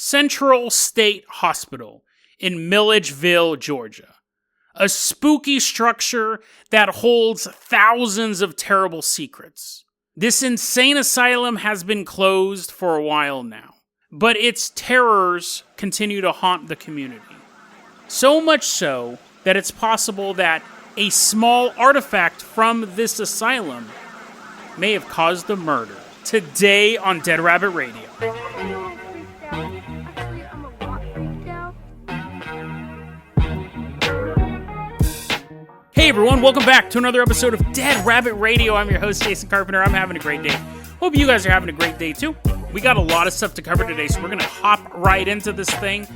Central State Hospital in Milledgeville, Georgia. A spooky structure that holds thousands of terrible secrets. This insane asylum has been closed for a while now, but its terrors continue to haunt the community. So much so that it's possible that a small artifact from this asylum may have caused the murder. Today on Dead Rabbit Radio. Hey everyone, welcome back to another episode of Dead Rabbit Radio. I'm your host, Jason Carpenter. I'm having a great day. Hope you guys are having a great day too. We got a lot of stuff to cover today, so we're going to hop right into this thing.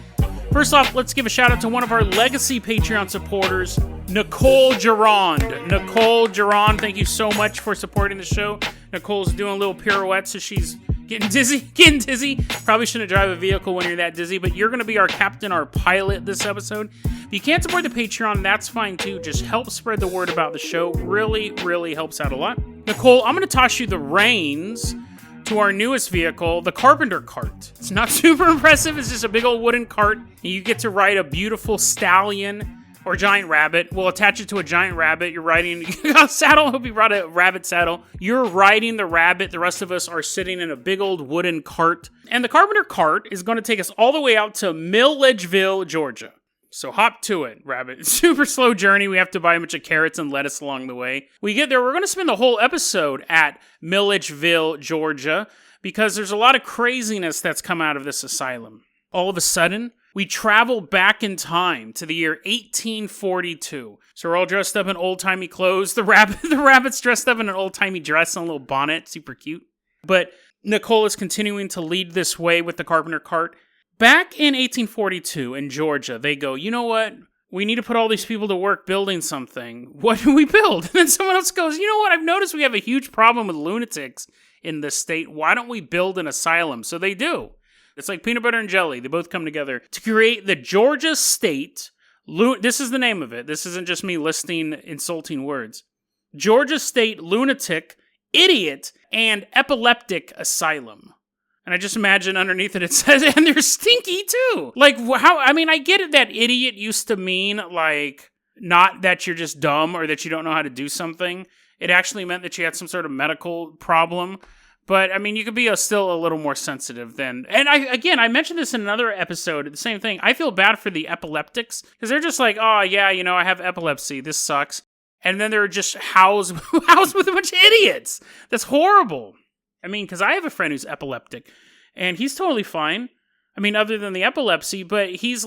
First off, let's give a shout out to one of our legacy Patreon supporters, Nicole Gerard. Nicole Gerard, thank you so much for supporting the show. Nicole's doing a little pirouette, so she's getting dizzy. Probably shouldn't drive a vehicle when you're that dizzy, but you're going to be our captain, our pilot this episode. If you can't support the Patreon, that's fine too. Just help spread the word about the show. Really, really helps out a lot. Nicole, I'm going to toss you the reins to our newest vehicle, the Carpenter cart. It's not super impressive. It's just a big old wooden cart. And you get to ride a beautiful stallion or giant rabbit. We'll attach it to a giant rabbit. You're riding a saddle. I hope you brought a rabbit saddle. You're riding the rabbit. The rest of us are sitting in a big old wooden cart. And the Carpenter cart is going to take us all the way out to Milledgeville, Georgia. So hop to it, rabbit. It's a super slow journey. We have to buy a bunch of carrots and lettuce along the way. We get there, we're going to spend the whole episode at Milledgeville, Georgia, because there's a lot of craziness that's come out of this asylum. All of a sudden, we travel back in time to the year 1842. So we're all dressed up in old-timey clothes. The rabbit's dressed up in an old-timey dress and a little bonnet. Super cute. But Nicole is continuing to lead this way with the Carpenter cart. Back in 1842 in Georgia, they go, you know what? We need to put all these people to work building something. What do we build? And then someone else goes, you know what? I've noticed we have a huge problem with lunatics in this state. Why don't we build an asylum? So they do. It's like peanut butter and jelly. They both come together to create the Georgia State. This is the name of it. This isn't just me listing insulting words. Georgia State Lunatic, Idiot, and Epileptic Asylum. And I just imagine underneath it says, and they're stinky too. Like, how, I mean, I get it that idiot used to mean, like, not that you're just dumb or that you don't know how to do something. It actually meant that you had some sort of medical problem. But, I mean, you could be still a little more sensitive than... And, I mentioned this in another episode, the same thing. I feel bad for the epileptics, because they're just like, oh, yeah, you know, I have epilepsy. This sucks. And then they're just housed with a bunch of idiots. That's horrible. I mean, because I have a friend who's epileptic, and he's totally fine. I mean, other than the epilepsy, but he's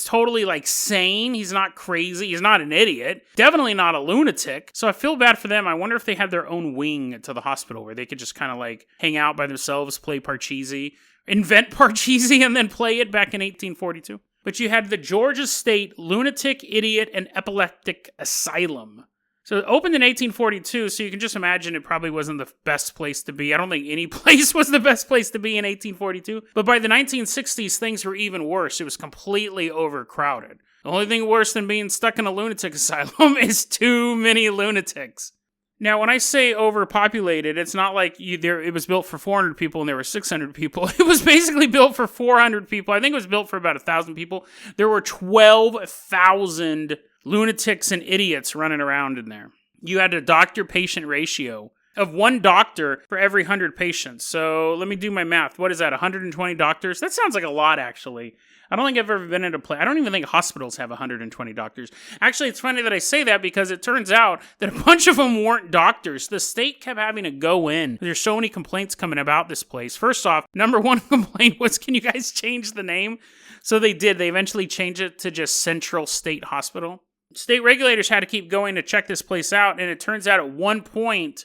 totally, like, sane. He's not crazy. He's not an idiot. Definitely not a lunatic. So I feel bad for them. I wonder if they had their own wing to the hospital where they could just kind of, like, hang out by themselves, play Parcheesi, invent Parcheesi, and then play it back in 1842. But you had the Georgia State Lunatic, Idiot, and Epileptic Asylum. So it opened in 1842, so you can just imagine it probably wasn't the best place to be. I don't think any place was the best place to be in 1842. But by the 1960s, things were even worse. It was completely overcrowded. The only thing worse than being stuck in a lunatic asylum is too many lunatics. Now, when I say overpopulated, it's not like it was built for 400 people and there were 600 people. It was basically built for 400 people. I think it was built for about 1,000 people. There were 12,000 lunatics and idiots running around in there. You had a doctor-patient ratio of one doctor for every 100 patients. So let me do my math. What is that, 120 doctors? That sounds like a lot, actually. I don't think I've ever been in a place. I don't even think hospitals have 120 doctors. Actually, it's funny that I say that because it turns out that a bunch of them weren't doctors. The state kept having to go in. There's so many complaints coming about this place. First off, number one complaint was, can you guys change the name? So they did. They eventually changed it to just Central State Hospital. State regulators had to keep going to check this place out, and it turns out at one point,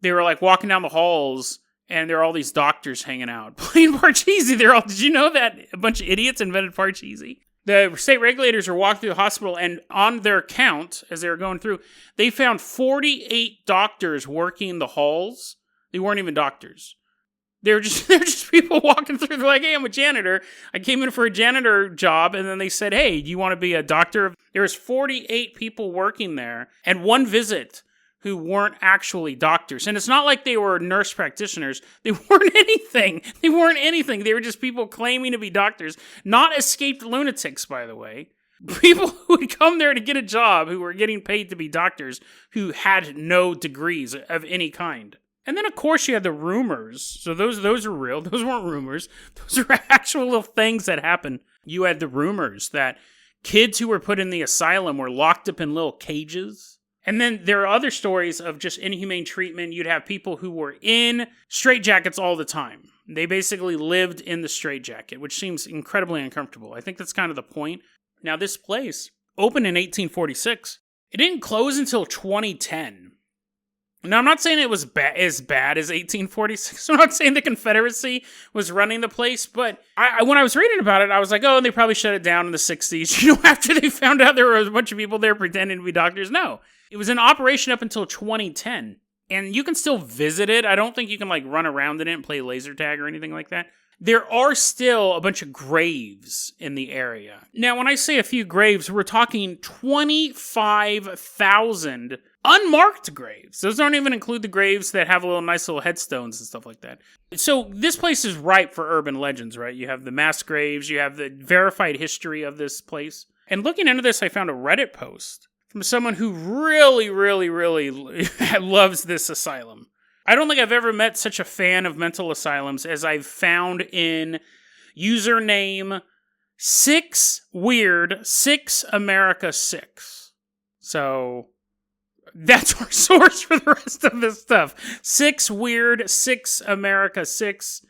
they were like walking down the halls, and there are all these doctors hanging out, playing Parcheesi. Did you know that a bunch of idiots invented Parcheesi? The state regulators were walking through the hospital, and on their count, as they were going through, they found 48 doctors working the halls. They weren't even doctors. They're just people walking through. They're like, hey, I'm a janitor. I came in for a janitor job. And then they said, hey, do you want to be a doctor? There was 48 people working there and one visit who weren't actually doctors. And it's not like they were nurse practitioners. They weren't anything. They weren't anything. They were just people claiming to be doctors. Not escaped lunatics, by the way. People who would come there to get a job who were getting paid to be doctors who had no degrees of any kind. And then, of course, you had the rumors. So those are real. Those weren't rumors. Those are actual little things that happened. You had the rumors that kids who were put in the asylum were locked up in little cages. And then there are other stories of just inhumane treatment. You'd have people who were in straitjackets all the time. They basically lived in the straitjacket, which seems incredibly uncomfortable. I think that's kind of the point. Now, this place opened in 1846. It didn't close until 2010. Now, I'm not saying it was as bad as 1846. I'm not saying the Confederacy was running the place, but when I was reading about it, I was like, oh, they probably shut it down in the 60s. After they found out there were a bunch of people there pretending to be doctors. No, it was in operation up until 2010. And you can still visit it. I don't think you can, run around in it and play laser tag or anything like that. There are still a bunch of graves in the area. Now, when I say a few graves, we're talking 25,000 unmarked graves. Those don't even include the graves that have nice little headstones and stuff like that. So this place is ripe for urban legends, right? You have the mass graves, you have the verified history of this place. And looking into this, I found a Reddit post from someone who really, really, really loves this asylum. I don't think I've ever met such a fan of mental asylums as I've found in username 6Weird6America6. So that's our source for the rest of this stuff. 6Weird6America6.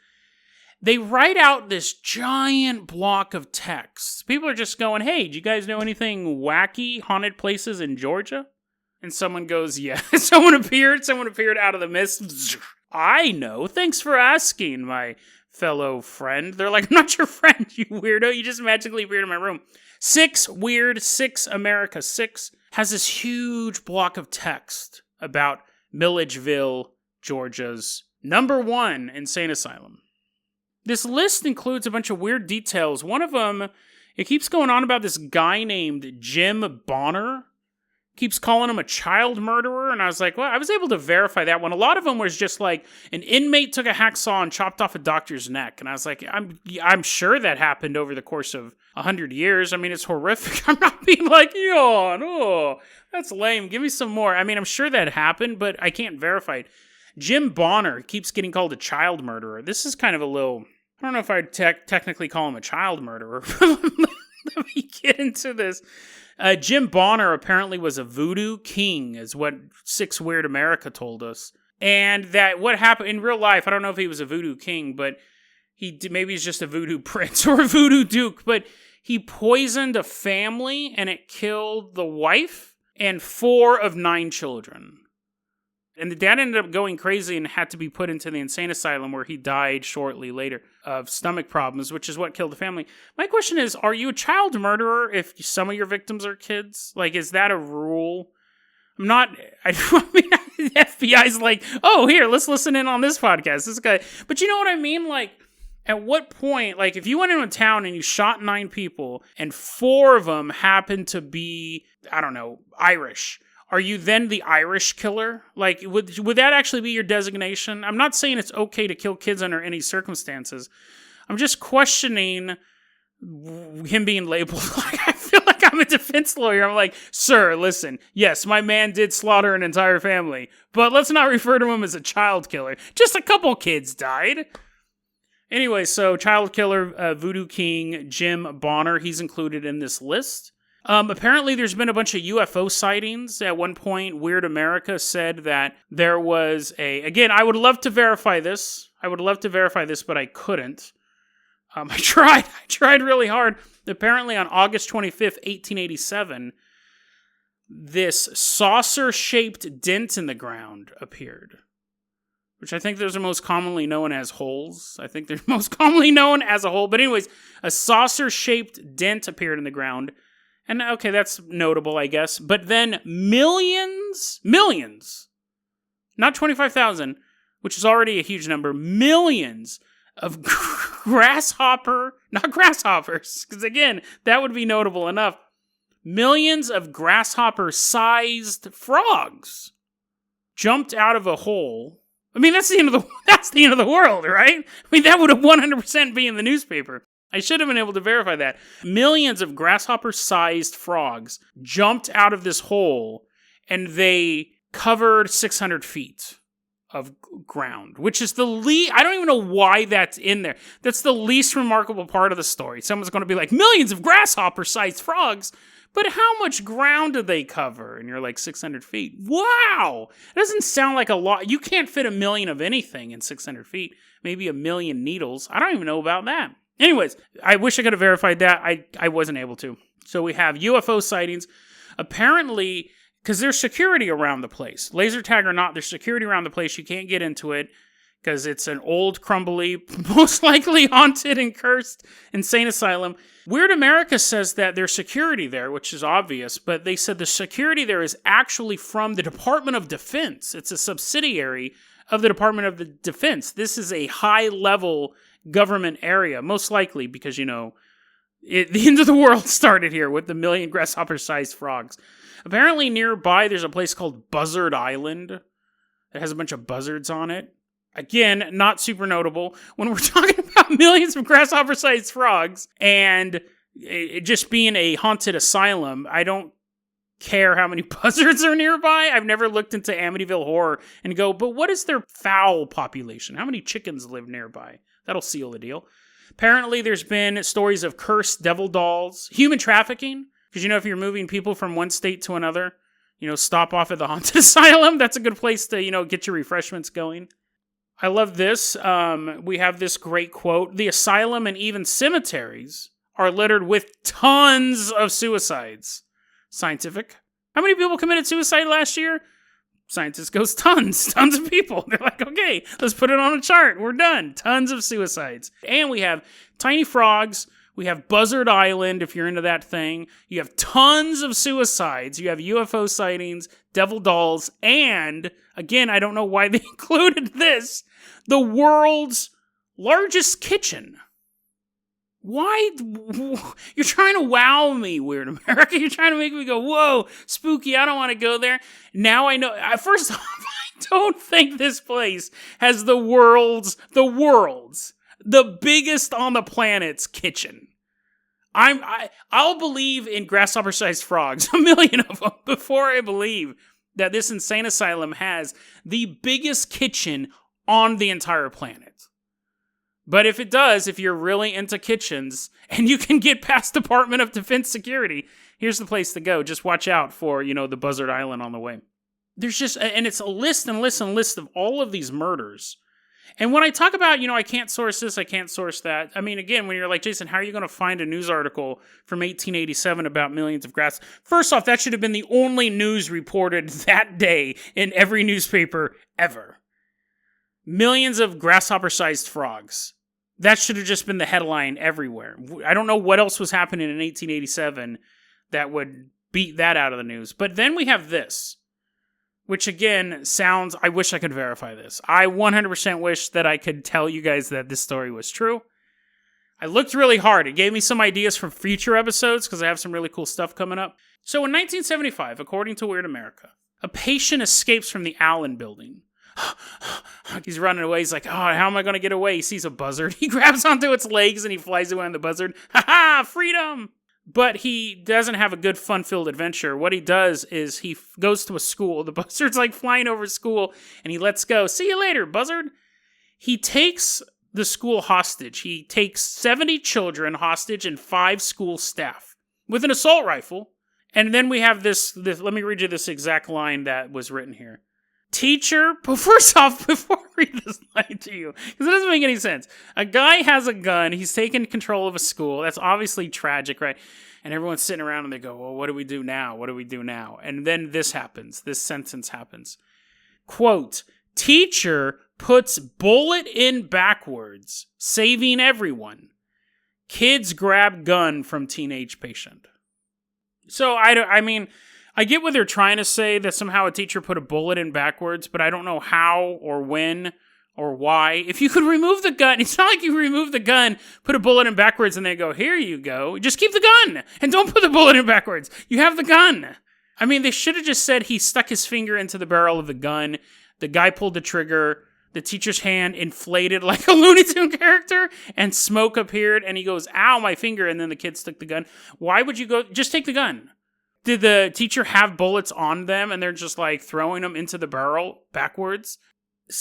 They write out this giant block of text. People are just going, hey, do you guys know anything wacky, haunted places in Georgia? And someone goes, yeah. Someone appeared out of the mist. I know. Thanks for asking, my fellow friend. They're like, I'm not your friend, you weirdo. You just magically appeared in my room. 6Weird6America6 has this huge block of text about Milledgeville, Georgia's #1 insane asylum. This list includes a bunch of weird details. One of them, it keeps going on about this guy named Jim Bonner. Keeps calling him a child murderer, and I was like, well, I was able to verify that one. A lot of them was just like, an inmate took a hacksaw and chopped off a doctor's neck, and I was like, I'm sure that happened over the course of 100 years. I mean, it's horrific. I'm not being like, oh, that's lame. Give me some more. I mean, I'm sure that happened, but I can't verify it. Jim Bonner keeps getting called a child murderer. This is kind of a little, I don't know if I'd technically call him a child murderer. Let me get into this. Jim Bonner apparently was a voodoo king, is what 6Weird America told us. And that what happened in real life, I don't know if he was a voodoo king, but maybe he's just a voodoo prince or a voodoo duke, but he poisoned a family and it killed the wife and 4 of 9 children. And the dad ended up going crazy and had to be put into the insane asylum where he died shortly later of stomach problems, which is what killed the family. My question is, are you a child murderer if some of your victims are kids? Is that a rule? I'm not, I mean, the FBI's like, oh, here, let's listen in on this podcast. This guy, but you know what I mean? At what point, if you went into a town and you shot 9 people and 4 of them happened to be, I don't know, Irish, are you then the Irish killer? Would that actually be your designation? I'm not saying it's okay to kill kids under any circumstances. I'm just questioning him being labeled. I feel like I'm a defense lawyer. I'm like, sir, listen, yes, my man did slaughter an entire family, but let's not refer to him as a child killer. Just a couple kids died. Anyway, so child killer, voodoo king, Jim Bonner, he's included in this list. Apparently there's been a bunch of UFO sightings. At one point, Weird America said that there was again, I would love to verify this, but I couldn't. I tried really hard. Apparently on August 25th, 1887, this saucer-shaped dent in the ground appeared, which I think those are most commonly known as holes. I think they're most commonly known as a hole. But anyways, a saucer-shaped dent appeared in the ground. And okay, that's notable, I guess. But then millions, not 25,000, which is already a huge number, millions of not grasshoppers, because again, that would be notable enough. Millions of grasshopper-sized frogs jumped out of a hole. I mean, that's the end of the world, right? I mean, that would have 100% be in the newspaper. I should have been able to verify that. Millions of grasshopper-sized frogs jumped out of this hole, and they covered 600 feet of ground, which is the least. I don't even know why that's in there. That's the least remarkable part of the story. Someone's going to be like, millions of grasshopper-sized frogs, but how much ground did they cover? And you're like, 600 feet. Wow! It doesn't sound like a lot. You can't fit 1 million of anything in 600 feet. Maybe 1 million needles. I don't even know about that. Anyways, I wish I could have verified that. I wasn't able to. So we have UFO sightings. Apparently, because there's security around the place. Laser tag or not, there's security around the place. You can't get into it because it's an old, crumbly, most likely haunted and cursed insane asylum. Weird America says that there's security there, which is obvious, but they said the security there is actually from the Department of Defense. It's a subsidiary of the Department of the Defense. This is a high-level government area, most likely because, the end of the world started here with the 1 million grasshopper-sized frogs. Apparently nearby, there's a place called Buzzard Island that has a bunch of buzzards on it. Again, not super notable. When we're talking about millions of grasshopper-sized frogs and it just being a haunted asylum, I don't care how many buzzards are nearby. I've never looked into Amityville Horror and go, but what is their fowl population? How many chickens live nearby? That'll seal the deal. Apparently, there's been stories of cursed devil dolls, human trafficking, because, if you're moving people from one state to another, stop off at the haunted asylum. That's a good place to, get your refreshments going. I love this. We have this great quote. The asylum and even cemeteries are littered with tons of suicides. Scientific. How many people committed suicide last year? Scientist goes, tons of people. They're like, okay, let's put it on a chart. We're done. Tons of suicides. And we have tiny frogs. We have Buzzard Island, if you're into that thing. You have tons of suicides. You have UFO sightings, devil dolls, and, again, I don't know why they included this, the world's largest kitchen. Why? You're trying to wow me, Weird America. You're trying to make me go, whoa, spooky, I don't want to go there. Now I know. First off, I don't think this place has the biggest on the planet's kitchen. I'll believe in grasshopper-sized frogs, 1 million of them, before I believe that this insane asylum has the biggest kitchen on the entire planet. But if it does, if you're really into kitchens and you can get past Department of Defense security, here's the place to go. Just watch out for, the Buzzard Island on the way. There's just, and it's a list and list and list of all of these murders. And when I talk about, I can't source this, I can't source that. I mean, again, when you're like, Jason, how are you going to find a news article from 1887 about millions of grass? First off, that should have been the only news reported that day in every newspaper ever. Millions of grasshopper-sized frogs. That should have just been the headline everywhere. I don't know what else was happening in 1887 that would beat that out of the news. But then we have this, which again sounds, I wish I could verify this. I 100% wish that I could tell you guys that this story was true. I looked really hard. It gave me some ideas for future episodes because I have some really cool stuff coming up. So in 1975, according to Weird America, a patient escapes from the Allen building. He's running away. He's like, oh, how am I going to get away? He sees a buzzard. He grabs onto its legs and he flies away on the buzzard. Ha-ha, freedom! But he doesn't have a good fun-filled adventure. What he does is he goes to a school. The buzzard's like flying over school and he lets go. See you later, buzzard. He takes the school hostage. He takes 70 children hostage and 5 school staff with an assault rifle. And then we have this, let me read you this exact line that was written here. Teacher, but first off, before I read this line to you, because it doesn't make any sense. A guy has a gun. He's taken control of a school. That's obviously tragic, right? And everyone's sitting around and they go, well, what do we do now? What do we do now? And then this happens. This sentence happens. Quote, teacher puts bullet in backwards, saving everyone. Kids grab gun from teenage patient. So, I get what they're trying to say, that somehow a teacher put a bullet in backwards, but I don't know how or when or why. If you could remove the gun, it's not like you remove the gun, put a bullet in backwards, and they go, here you go. Just keep the gun, and don't put the bullet in backwards. You have the gun. I mean, they should have just said he stuck his finger into the barrel of the gun, the guy pulled the trigger, the teacher's hand inflated like a Looney Tune character, and smoke appeared, and he goes, ow, my finger, and then the kid stuck the gun. Why would you go, just take the gun? Did the teacher have bullets on them, and they're just like throwing them into the barrel backwards?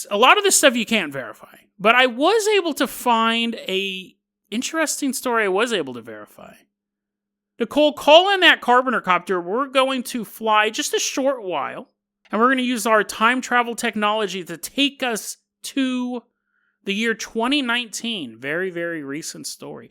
A lot of this stuff you can't verify, but I was able to find a interesting story I was able to verify. Nicole, call in that Carpenter copter. We're going to fly just a short while, and we're going to use our time travel technology to take us to the year 2019. Very, very recent story.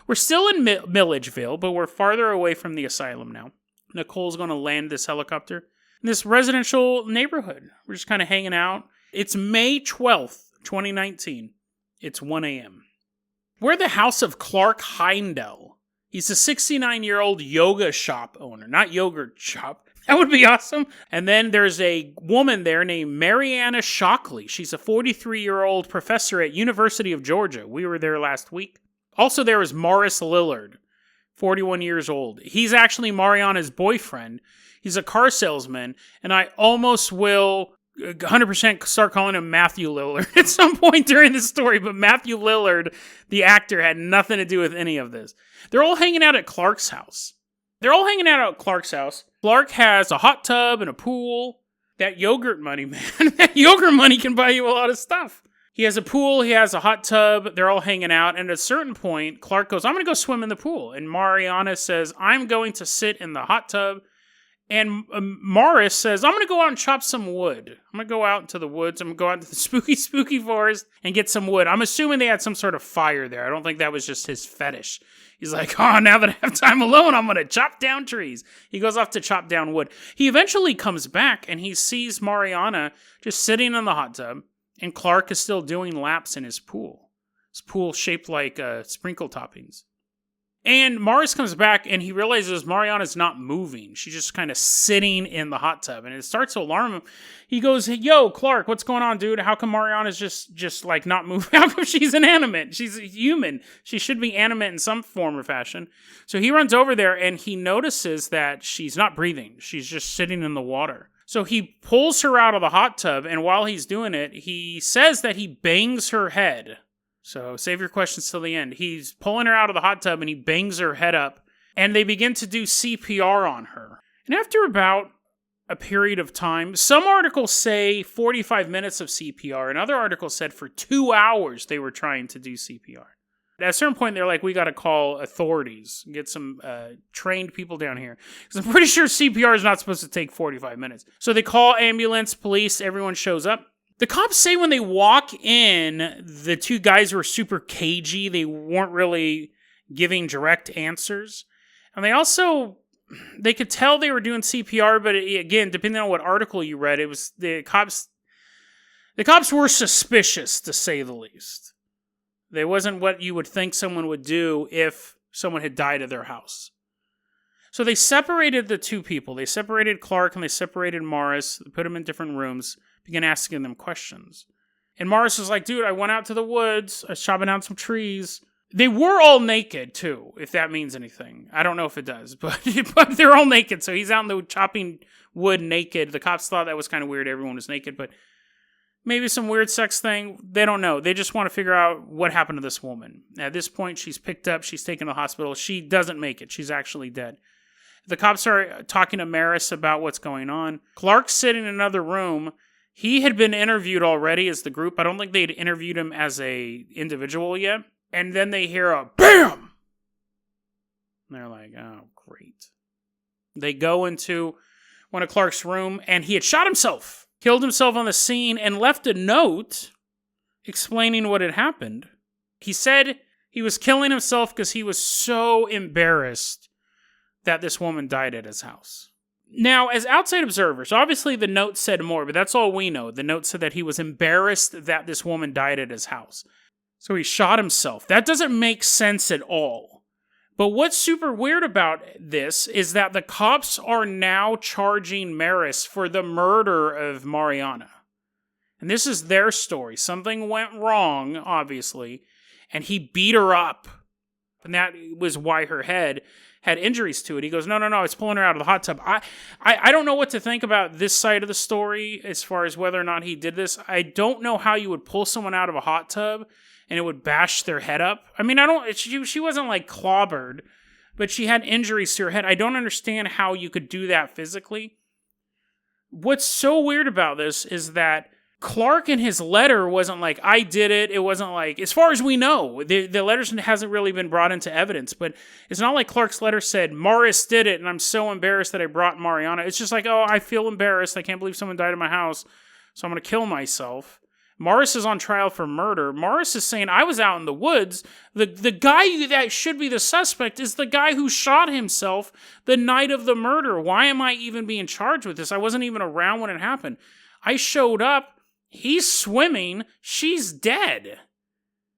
We're still in Milledgeville, but we're farther away from the asylum now. Nicole's going to land this helicopter in this residential neighborhood. We're just kind of hanging out. It's May 12th, 2019. It's 1 a.m. We're at the house of Clark Heindel. He's a 69-year-old yoga shop owner. Not yogurt shop. That would be awesome. And then there's a woman there named Mariana Shockley. She's a 43-year-old professor at University of Georgia. We were there last week. Also there is Morris Lillard, 41 years old. He's actually Mariana's boyfriend. He's a car salesman. And I almost will 100% start calling him Matthew Lillard at some point during the story, but Matthew Lillard, the actor, had nothing to do with any of this. They're all hanging out at Clark's house. Clark has a hot tub and a pool. That yogurt money, man. That yogurt money can buy you a lot of stuff. He has a pool, he has a hot tub, they're all hanging out, and at a certain point, Clark goes, I'm going to go swim in the pool. And Mariana says, I'm going to sit in the hot tub. And Morris says, I'm going to go out and chop some wood. I'm going to go out into the woods. I'm going to go out into the spooky, spooky forest and get some wood. I'm assuming they had some sort of fire there. I don't think that was just his fetish. He's like, oh, now that I have time alone, I'm going to chop down trees. He goes off to chop down wood. He eventually comes back and he sees Mariana just sitting in the hot tub. And Clark is still doing laps in his pool. His pool shaped like sprinkle toppings. And Morris comes back and he realizes Mariana's not moving. She's just kind of sitting in the hot tub. And it starts to alarm him. He goes, hey, yo, Clark, what's going on, dude? How come Mariana's just like not moving? How come she's inanimate? She's human. She should be animate in some form or fashion. So he runs over there and he notices that she's not breathing. She's just sitting in the water. So he pulls her out of the hot tub. And while he's doing it, he says that he bangs her head. So save your questions till the end. He's pulling her out of the hot tub and he bangs her head up. And they begin to do CPR on her. And after about a period of time, some articles say 45 minutes of CPR. And other articles said for 2 hours they were trying to do CPR. At a certain point, they're like, we got to call authorities, get some trained people down here. Because I'm pretty sure CPR is not supposed to take 45 minutes. So they call ambulance, police, everyone shows up. The cops say when they walk in, the two guys were super cagey. They weren't really giving direct answers. And they could tell they were doing CPR, but again, depending on what article you read, it was the cops were suspicious, to say the least. They wasn't what you would think someone would do if someone had died at their house. So they separated the two people. They separated Clark and they separated Morris. They put them in different rooms. Began asking them questions. And Morris was like, dude, I went out to the woods. I was chopping down some trees. They were all naked, too, if that means anything. I don't know if it does, but they're all naked. So he's out in the chopping wood naked. The cops thought that was kind of weird. Everyone was naked, but maybe some weird sex thing. They don't know. They just want to figure out what happened to this woman. At this point, she's picked up. She's taken to the hospital. She doesn't make it. She's actually dead. The cops are talking to Maris about what's going on. Clark's sitting in another room. He had been interviewed already as the group. I don't think they'd interviewed him as a individual yet. And then they hear a BAM! And they're like, oh, great. They go into one of Clark's room, and he had shot himself. Killed himself on the scene, and left a note explaining what had happened. He said he was killing himself because he was so embarrassed that this woman died at his house. Now, as outside observers, obviously the note said more, but that's all we know. The note said that he was embarrassed that this woman died at his house. So he shot himself. That doesn't make sense at all. But what's super weird about this is that the cops are now charging Maris for the murder of Mariana. And this is their story. Something went wrong, obviously, and he beat her up. And that was why her head had injuries to it. He goes, no, I was pulling her out of the hot tub. I don't know what to think about this side of the story as far as whether or not he did this. I don't know how you would pull someone out of a hot tub and it would bash their head up. I mean, she wasn't like clobbered, but she had injuries to her head. I don't understand how you could do that physically. What's so weird about this is that Clark in his letter wasn't like, I did it. It wasn't like, as far as we know, the letters hasn't really been brought into evidence, but it's not like Clark's letter said, Morris did it, and I'm so embarrassed that I brought Mariana. It's just like, oh, I feel embarrassed. I can't believe someone died in my house, so I'm going to kill myself. Morris is on trial for murder. Morris is saying, I was out in the woods. The guy that should be the suspect is the guy who shot himself the night of the murder. Why am I even being charged with this? I wasn't even around when it happened. I showed up. He's swimming. She's dead.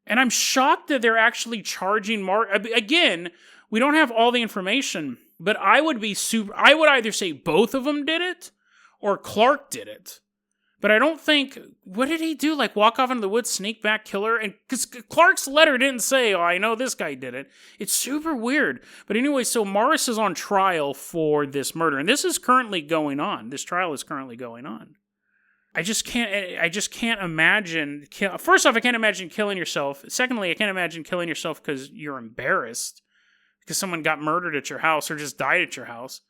And I'm shocked that they're actually charging Mark. Again, we don't have all the information, but I would either say both of them did it or Clark did it. But I don't think, what did he do? Like walk off into the woods, sneak back, kill her? And because Clark's letter didn't say, oh, I know this guy did it. It's super weird. But anyway, so Morris is on trial for this murder. And this is currently going on. This trial is currently going on. I just can't imagine. First off, I can't imagine killing yourself. Secondly, I can't imagine killing yourself because you're embarrassed because someone got murdered at your house or just died at your house.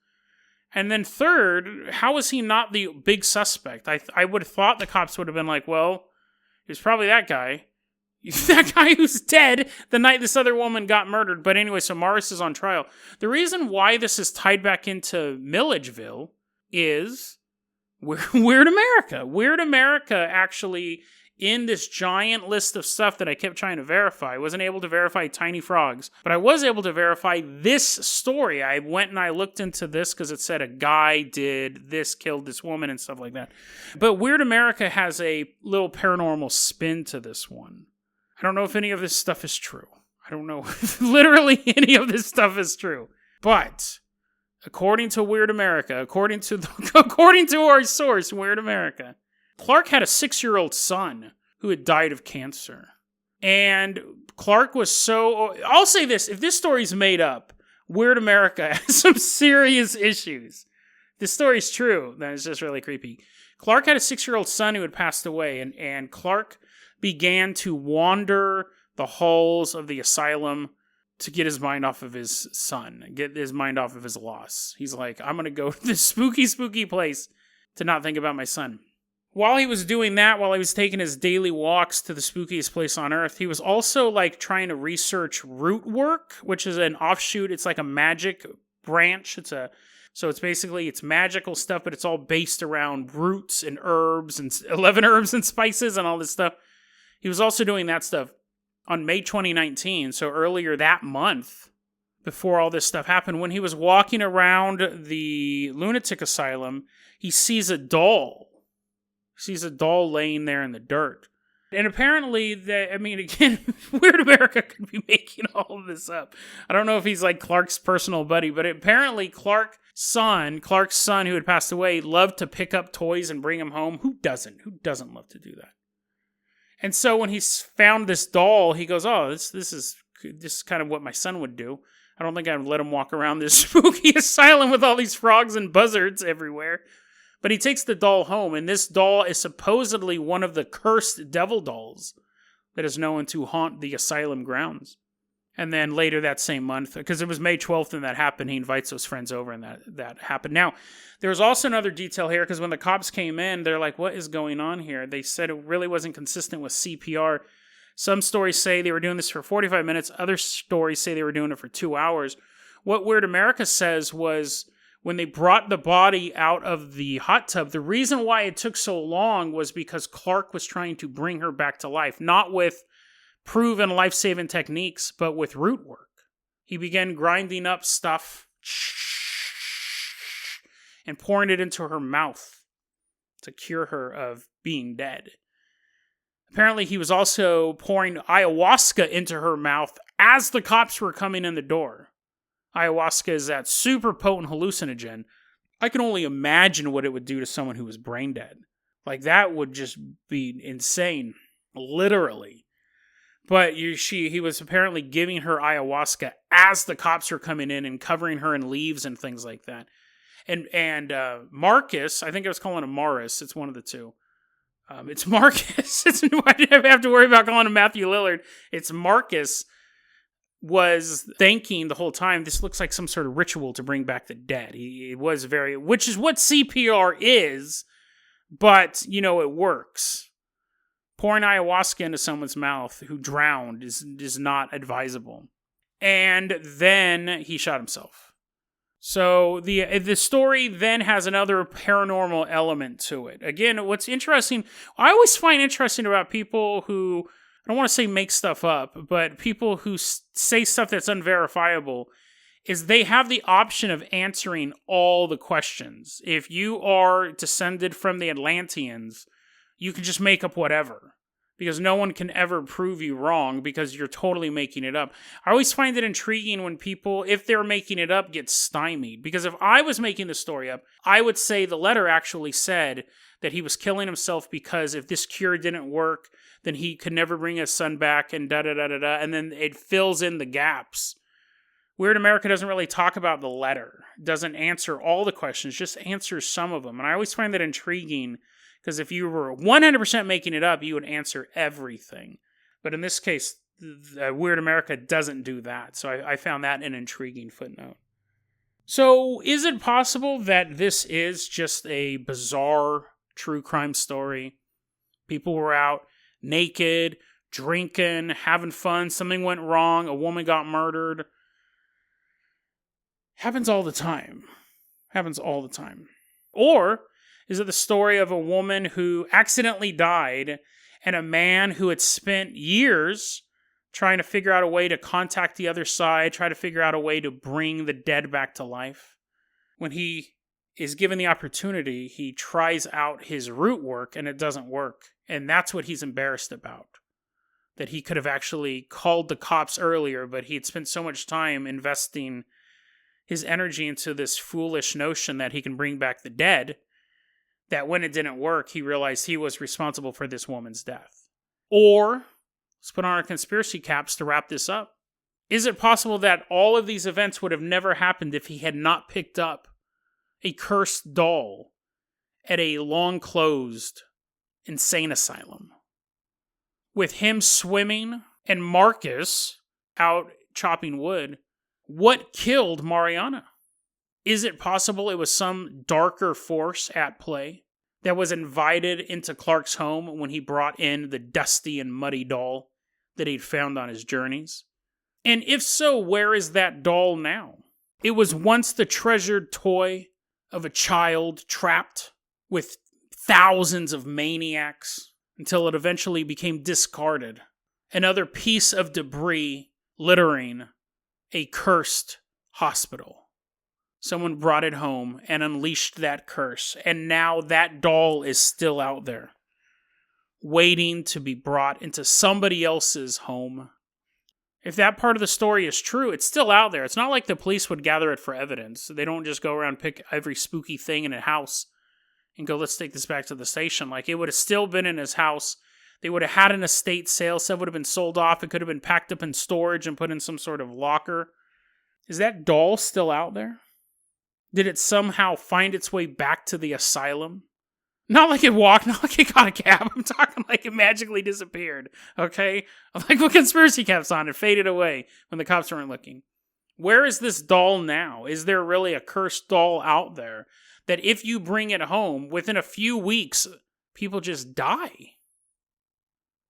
And then third, how is he not the big suspect? I would have thought the cops would have been like, well, it was probably that guy. That guy who's dead the night this other woman got murdered. But anyway, so Morris is on trial. The reason why this is tied back into Milledgeville is Weird America. Weird America actually, in this giant list of stuff that I kept trying to verify, I wasn't able to verify tiny frogs, but I was able to verify this story. I went and I looked into this because it said a guy did this, killed this woman and stuff like that. But Weird America has a little paranormal spin to this one. I don't know if any of this stuff is true. I don't know if literally any of this stuff is true. But according to Weird America, according to our source, Weird America, Clark had a 6-year-old son who had died of cancer. And Clark was so... I'll say this, if this story's made up, Weird America has some serious issues. This story's true, then it's just really creepy. Clark had a 6-year-old son who had passed away, and Clark began to wander the halls of the asylum to get his mind off of his son, get his mind off of his loss. He's like, I'm going to go to this spooky, spooky place to not think about my son. While he was doing that, while he was taking his daily walks to the spookiest place on earth, he was also like trying to research root work, which is an offshoot. It's like a magic branch. So it's magical stuff, but it's all based around roots and herbs and 11 herbs and spices and all this stuff. He was also doing that stuff on May 2019, so earlier that month, before all this stuff happened, when he was walking around the lunatic asylum, he sees a doll. He sees a doll laying there in the dirt. And apparently, again, Weird America could be making all of this up. I don't know if he's like Clark's personal buddy, but apparently Clark's son who had passed away, loved to pick up toys and bring them home. Who doesn't? Who doesn't love to do that? And so when he found this doll, he goes, oh, this is kind of what my son would do. I don't think I'd let him walk around this spooky asylum with all these frogs and buzzards everywhere. But he takes the doll home, and this doll is supposedly one of the cursed devil dolls that is known to haunt the asylum grounds. And then later that same month, because it was May 12th and that happened, he invites those friends over and that happened. Now, there's also another detail here, because when the cops came in, they're like, what is going on here? They said it really wasn't consistent with CPR. Some stories say they were doing this for 45 minutes. Other stories say they were doing it for 2 hours. What Weird America says was when they brought the body out of the hot tub, the reason why it took so long was because Clark was trying to bring her back to life, not with proven life-saving techniques, but with root work. He began grinding up stuff and pouring it into her mouth to cure her of being dead. Apparently, he was also pouring ayahuasca into her mouth as the cops were coming in the door. Ayahuasca is that super potent hallucinogen. I can only imagine what it would do to someone who was brain dead. Like, that would just be insane. Literally. But he was apparently giving her ayahuasca as the cops were coming in and covering her in leaves and things like that. And Marcus, I think I was calling him Morris. It's one of the two. It's Marcus. I didn't have to worry about calling him Matthew Lillard. It's Marcus was thinking the whole time, this looks like some sort of ritual to bring back the dead. He was which is what CPR is, but, it works. Pouring ayahuasca into someone's mouth who drowned is not advisable. And then he shot himself. So the story then has another paranormal element to it. Again, what's interesting, I always find interesting about people who, I don't want to say make stuff up, but people who say stuff that's unverifiable, is they have the option of answering all the questions. If you are descended from the Atlanteans, you can just make up whatever, because no one can ever prove you wrong because you're totally making it up. I always find it intriguing when people, if they're making it up, get stymied. Because if I was making the story up, I would say the letter actually said that he was killing himself because if this cure didn't work, then he could never bring his son back and da-da-da-da-da, and then it fills in the gaps. Weird America doesn't really talk about the letter. It doesn't answer all the questions, just answers some of them. And I always find that intriguing, because if you were 100% making it up, you would answer everything. But in this case, Weird America doesn't do that. So I found that an intriguing footnote. So is it possible that this is just a bizarre true crime story? People were out naked, drinking, having fun. Something went wrong. A woman got murdered. Happens all the time. Or is it the story of a woman who accidentally died and a man who had spent years trying to figure out a way to contact the other side, try to figure out a way to bring the dead back to life? When he is given the opportunity, he tries out his root work and it doesn't work. And that's what he's embarrassed about. That he could have actually called the cops earlier, but he had spent so much time investing his energy into this foolish notion that he can bring back the dead, that when it didn't work, he realized he was responsible for this woman's death. Or, let's put on our conspiracy caps to wrap this up. Is it possible that all of these events would have never happened if he had not picked up a cursed doll at a long-closed insane asylum? With him swimming and Marcus out chopping wood, what killed Mariana? Is it possible it was some darker force at play that was invited into Clark's home when he brought in the dusty and muddy doll that he'd found on his journeys? And if so, where is that doll now? It was once the treasured toy of a child trapped with thousands of maniacs until it eventually became discarded. Another piece of debris littering a cursed hospital. Someone brought it home and unleashed that curse, and now that doll is still out there, waiting to be brought into somebody else's home. If that part of the story is true, it's still out there. It's not like the police would gather it for evidence. They don't just go around and pick every spooky thing in a house and go, let's take this back to the station. Like, it would have still been in his house. They would have had an estate sale. Stuff would have been sold off. It could have been packed up in storage and put in some sort of locker. Is that doll still out there? Did it somehow find its way back to the asylum? Not like it walked, not like it got a cab. I'm talking like it magically disappeared, okay? I'm like, what conspiracy caps on? It faded away when the cops weren't looking. Where is this doll now? Is there really a cursed doll out there that if you bring it home, within a few weeks, people just die?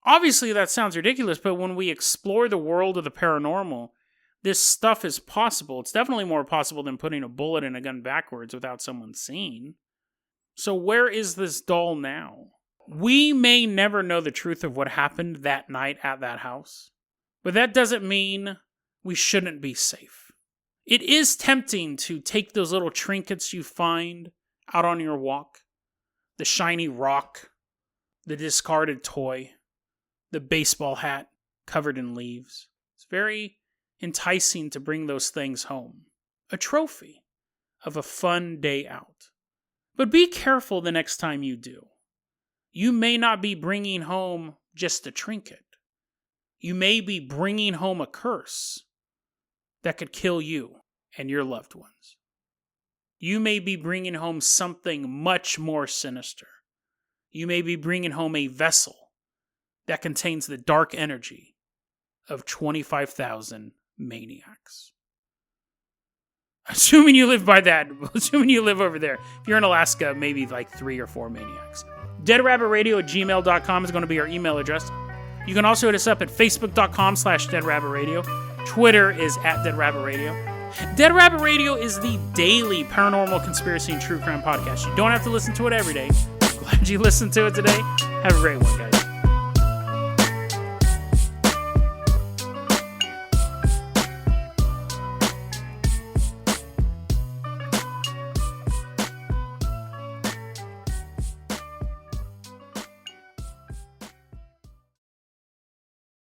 Obviously, that sounds ridiculous, but when we explore the world of the paranormal, this stuff is possible. It's definitely more possible than putting a bullet in a gun backwards without someone seeing. So where is this doll now? We may never know the truth of what happened that night at that house, but that doesn't mean we shouldn't be safe. It is tempting to take those little trinkets you find out on your walk, the shiny rock, the discarded toy, the baseball hat covered in leaves. It's very enticing to bring those things home. A trophy of a fun day out. But be careful the next time you do. You may not be bringing home just a trinket. You may be bringing home a curse that could kill you and your loved ones. You may be bringing home something much more sinister. You may be bringing home a vessel that contains the dark energy of 25,000 maniacs. Assuming you live by that, assuming you live over there. If you're in Alaska, maybe like 3 or 4 maniacs. DeadRabbitRadio@gmail.com is going to be our email address. You can also hit us up at Facebook.com/DeadRabbitRadio. Twitter is @DeadRabbitRadio. Dead Rabbit Radio is the daily paranormal conspiracy and true crime podcast. You don't have to listen to it every day. Glad you listened to it today. Have a great one, guys.